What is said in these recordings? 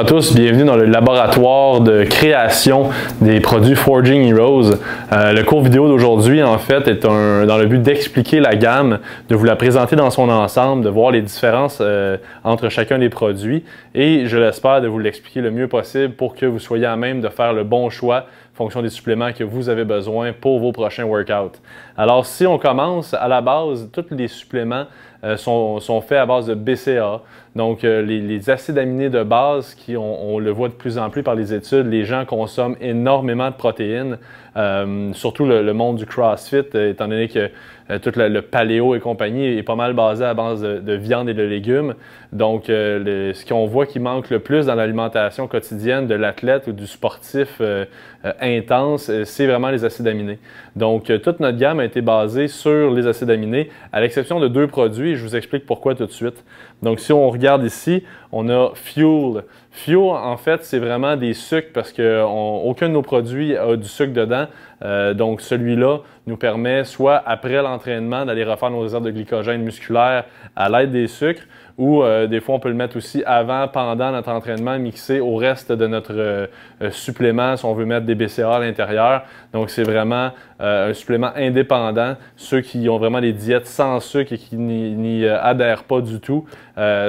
Bonjour à tous, bienvenue dans le laboratoire de création des produits Forging Heroes. Le cours vidéo d'aujourd'hui, en fait, est dans le but d'expliquer la gamme, de vous la présenter dans son ensemble, de voir les différences entre chacun des produits et, je l'espère, de vous l'expliquer le mieux possible pour que vous soyez à même de faire le bon choix en fonction des suppléments que vous avez besoin pour vos prochains workouts. Alors, si on commence, à la base, tous les suppléments sont faits à base de BCAA. Donc, les acides aminés de base, on le voit de plus en plus par les études, les gens consomment énormément de protéines, surtout le monde du CrossFit, étant donné que tout le paléo et compagnie est pas mal basé à base de viande et de légumes. Donc, ce qu'on voit qui manque le plus dans l'alimentation quotidienne de l'athlète ou du sportif intense, c'est vraiment les acides aminés. Donc, toute notre gamme a été basée sur les acides aminés, à l'exception de deux produits, et je vous explique pourquoi tout de suite. Donc, si on regarde ici, on a Fuel. Fuel, en fait, c'est vraiment des sucres parce qu'aucun de nos produits a du sucre dedans. Donc, celui-là nous permet, soit après l'entraînement, d'aller refaire nos réserves de glycogène musculaire à l'aide des sucres, ou des fois, on peut le mettre aussi avant, pendant notre entraînement, mixé au reste de notre supplément, si on veut mettre des BCAA à l'intérieur. Donc, c'est vraiment un supplément indépendant. Ceux qui ont vraiment des diètes sans sucre et qui n'y adhèrent pas du tout,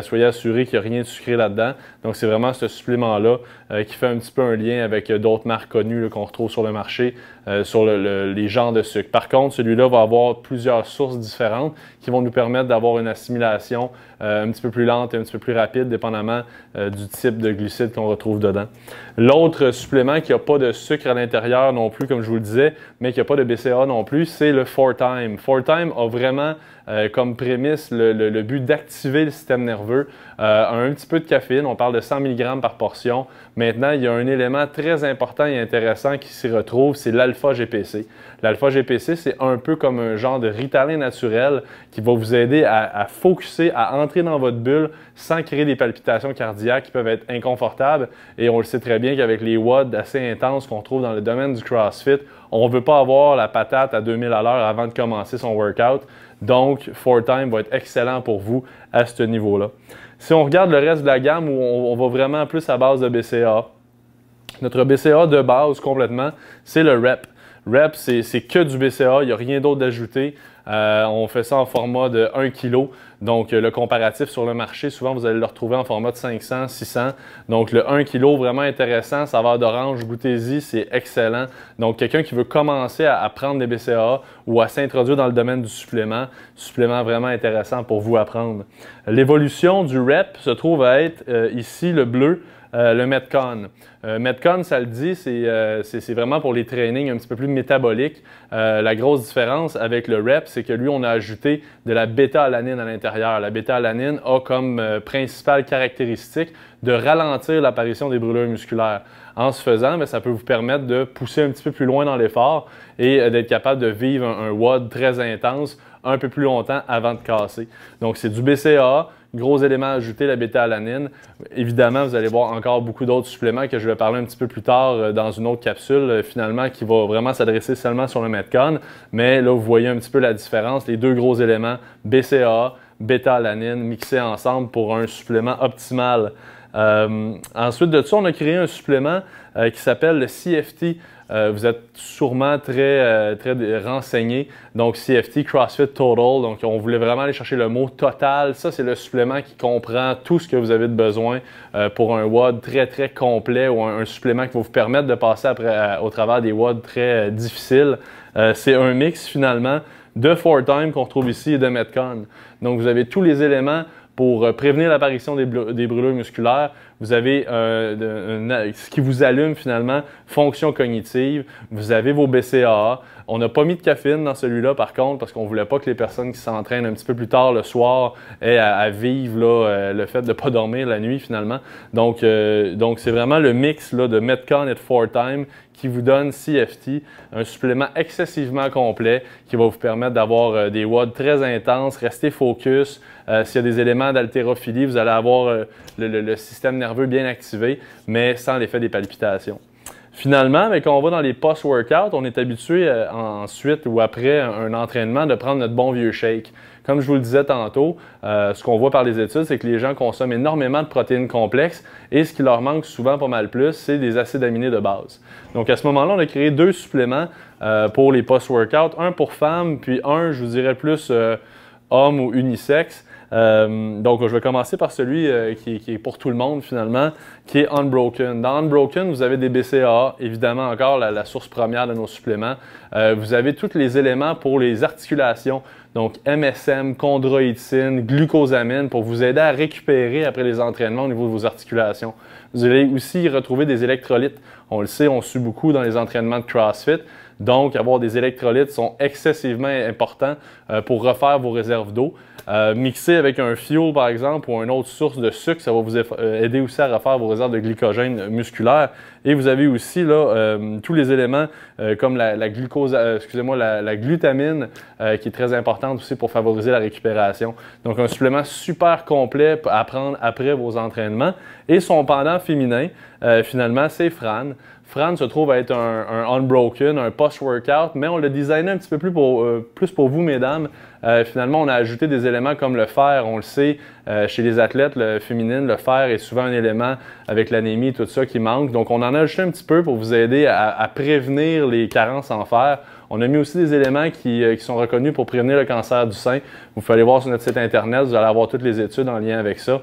soyez assurés qu'il n'y a rien de sucré là-dedans. Donc, c'est vraiment ce supplément-là qui fait un petit peu un lien avec d'autres marques connues qu'on retrouve sur le marché sur les genres de sucre. Par contre, celui-là va avoir plusieurs sources différentes qui vont nous permettre d'avoir une assimilation un petit peu plus lente et un petit peu plus rapide, dépendamment du type de glucides qu'on retrouve dedans. L'autre supplément qui n'a pas de sucre à l'intérieur non plus, comme je vous le disais, mais qui n'a pas de BCAA non plus, c'est le 4Time. 4Time a vraiment comme prémisse le but d'activer le système nerveux. Un petit peu de caféine, on parle de 100 mg par portion. Maintenant, il y a un élément très important et intéressant qui s'y retrouve, c'est l'alpha-GPC. L'alpha-GPC, c'est un peu comme un genre de Ritalin naturel qui va vous aider à focusser, à entrer dans votre bulle sans créer des palpitations cardiaques qui peuvent être inconfortables. Et on le sait très bien qu'avec les WOD assez intenses qu'on trouve dans le domaine du CrossFit, on ne veut pas avoir la patate à 2000 à l'heure avant de commencer son workout. Donc, 4Time va être excellent pour vous à ce niveau-là. Si on regarde le reste de la gamme où on va vraiment plus à base de BCAA, notre BCAA de base complètement, c'est le REP. REP, c'est que du BCAA, il n'y a rien d'autre d'ajouté. On fait ça en format de 1 kg. Donc, le comparatif sur le marché, souvent, vous allez le retrouver en format de 500, 600. Donc, le 1 kg, vraiment intéressant. Saveur d'orange, goûtez-y, c'est excellent. Donc, quelqu'un qui veut commencer à prendre des BCAA ou à s'introduire dans le domaine du supplément vraiment intéressant pour vous à prendre. L'évolution du REP se trouve à être ici le bleu. Le Metcon. Metcon, ça le dit, c'est vraiment pour les trainings un petit peu plus métaboliques. La grosse différence avec le REP, c'est que lui, on a ajouté de la bêta-alanine à l'intérieur. La bêta-alanine a comme principale caractéristique de ralentir l'apparition des brûlures musculaires. En ce faisant, ça peut vous permettre de pousser un petit peu plus loin dans l'effort et d'être capable de vivre un WOD très intense un peu plus longtemps avant de casser. Donc, c'est du BCAA. Gros élément ajouté, la bêta-alanine. Évidemment, vous allez voir encore beaucoup d'autres suppléments que je vais parler un petit peu plus tard dans une autre capsule, finalement, qui va vraiment s'adresser seulement sur le Metcon. Mais là, vous voyez un petit peu la différence. Les deux gros éléments, BCAA, bêta-alanine, mixés ensemble pour un supplément optimal. Ensuite de ça, on a créé un supplément qui s'appelle le CFT. Vous êtes sûrement très renseigné. Donc, CFT, CrossFit Total. Donc, on voulait vraiment aller chercher le mot total. Ça, c'est le supplément qui comprend tout ce que vous avez de besoin pour un WOD très complet ou un supplément qui va vous permettre de passer au travers des WOD très difficiles. C'est un mix, finalement, de 4Time qu'on retrouve ici et de Metcon. Donc, vous avez tous les éléments pour prévenir l'apparition des brûlures musculaires. Vous avez ce qui vous allume finalement, fonction cognitive. Vous avez vos BCAA. On n'a pas mis de caféine dans celui-là par contre parce qu'on ne voulait pas que les personnes qui s'entraînent un petit peu plus tard le soir aient à vivre là, le fait de ne pas dormir la nuit finalement. Donc c'est vraiment le mix là, de Metcon et de 4Time qui vous donne CFT, un supplément excessivement complet qui va vous permettre d'avoir des WOD très intenses, rester focus. S'il y a des éléments d'haltérophilie, vous allez avoir le système nerveux bien activé, mais sans l'effet des palpitations. Finalement, quand on va dans les post-workout, on est habitué ensuite ou après un entraînement de prendre notre bon vieux shake. Comme je vous le disais tantôt, ce qu'on voit par les études, c'est que les gens consomment énormément de protéines complexes et ce qui leur manque souvent pas mal plus, c'est des acides aminés de base. Donc à ce moment-là, on a créé 2 suppléments pour les post-workout, un pour femmes, puis un, je vous dirais plus homme ou unisexe. Donc, je vais commencer par celui qui est pour tout le monde finalement, qui est Unbroken. Dans Unbroken, vous avez des BCAA, évidemment encore la source première de nos suppléments. Vous avez tous les éléments pour les articulations, donc MSM, chondroïtine, glucosamine, pour vous aider à récupérer après les entraînements au niveau de vos articulations. Vous allez aussi y retrouver des électrolytes. On le sait, on sue beaucoup dans les entraînements de CrossFit. Donc, avoir des électrolytes sont excessivement importants pour refaire vos réserves d'eau. Mixer avec un fuel, par exemple, ou une autre source de sucre, ça va vous aider aussi à refaire vos réserves de glycogène musculaire. Et vous avez aussi là, tous les éléments comme la glutamine, qui est très importante aussi pour favoriser la récupération. Donc, un supplément super complet à prendre après vos entraînements. Et son pendant féminin, finalement, c'est Fran. Fran se trouve à être un Unbroken, un post-workout, mais on l'a designé un petit peu plus pour vous, mesdames. Finalement, on a ajouté des éléments comme le fer. On le sait, chez les athlètes féminines, le fer est souvent un élément avec l'anémie et tout ça qui manque. Donc, on en a ajouté un petit peu pour vous aider à prévenir les carences en fer. On a mis aussi des éléments qui sont reconnus pour prévenir le cancer du sein. Vous pouvez aller voir sur notre site internet, vous allez avoir toutes les études en lien avec ça.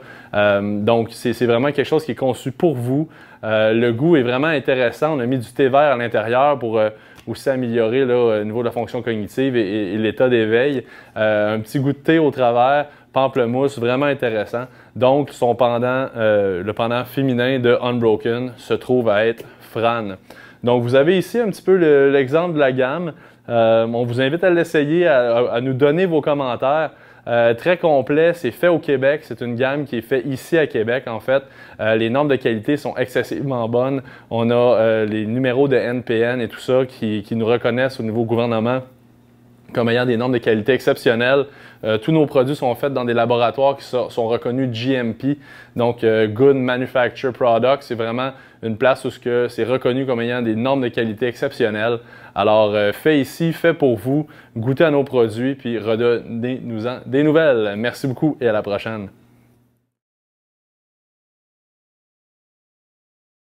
Donc, c'est vraiment quelque chose qui est conçu pour vous. Le goût est vraiment intéressant. On a mis du thé vert à l'intérieur pour aussi améliorer là, au niveau de la fonction cognitive et l'état d'éveil. Un petit goût de thé au travers, pamplemousse, vraiment intéressant. Donc, son pendant, le pendant féminin de Unbroken se trouve à être Fran. Donc, vous avez ici un petit peu l'exemple de la gamme. On vous invite à l'essayer, à nous donner vos commentaires. Très complet, c'est fait au Québec. C'est une gamme qui est faite ici à Québec, en fait. Les normes de qualité sont excessivement bonnes. On a les numéros de NPN et tout ça qui nous reconnaissent au niveau gouvernement comme ayant des normes de qualité exceptionnelles. Tous nos produits sont faits dans des laboratoires qui sont reconnus GMP, donc Good Manufactured Products. C'est vraiment une place où c'est reconnu comme ayant des normes de qualité exceptionnelles. Alors, fait ici, fait pour vous, goûtez à nos produits, puis redonnez-nous-en des nouvelles. Merci beaucoup et à la prochaine.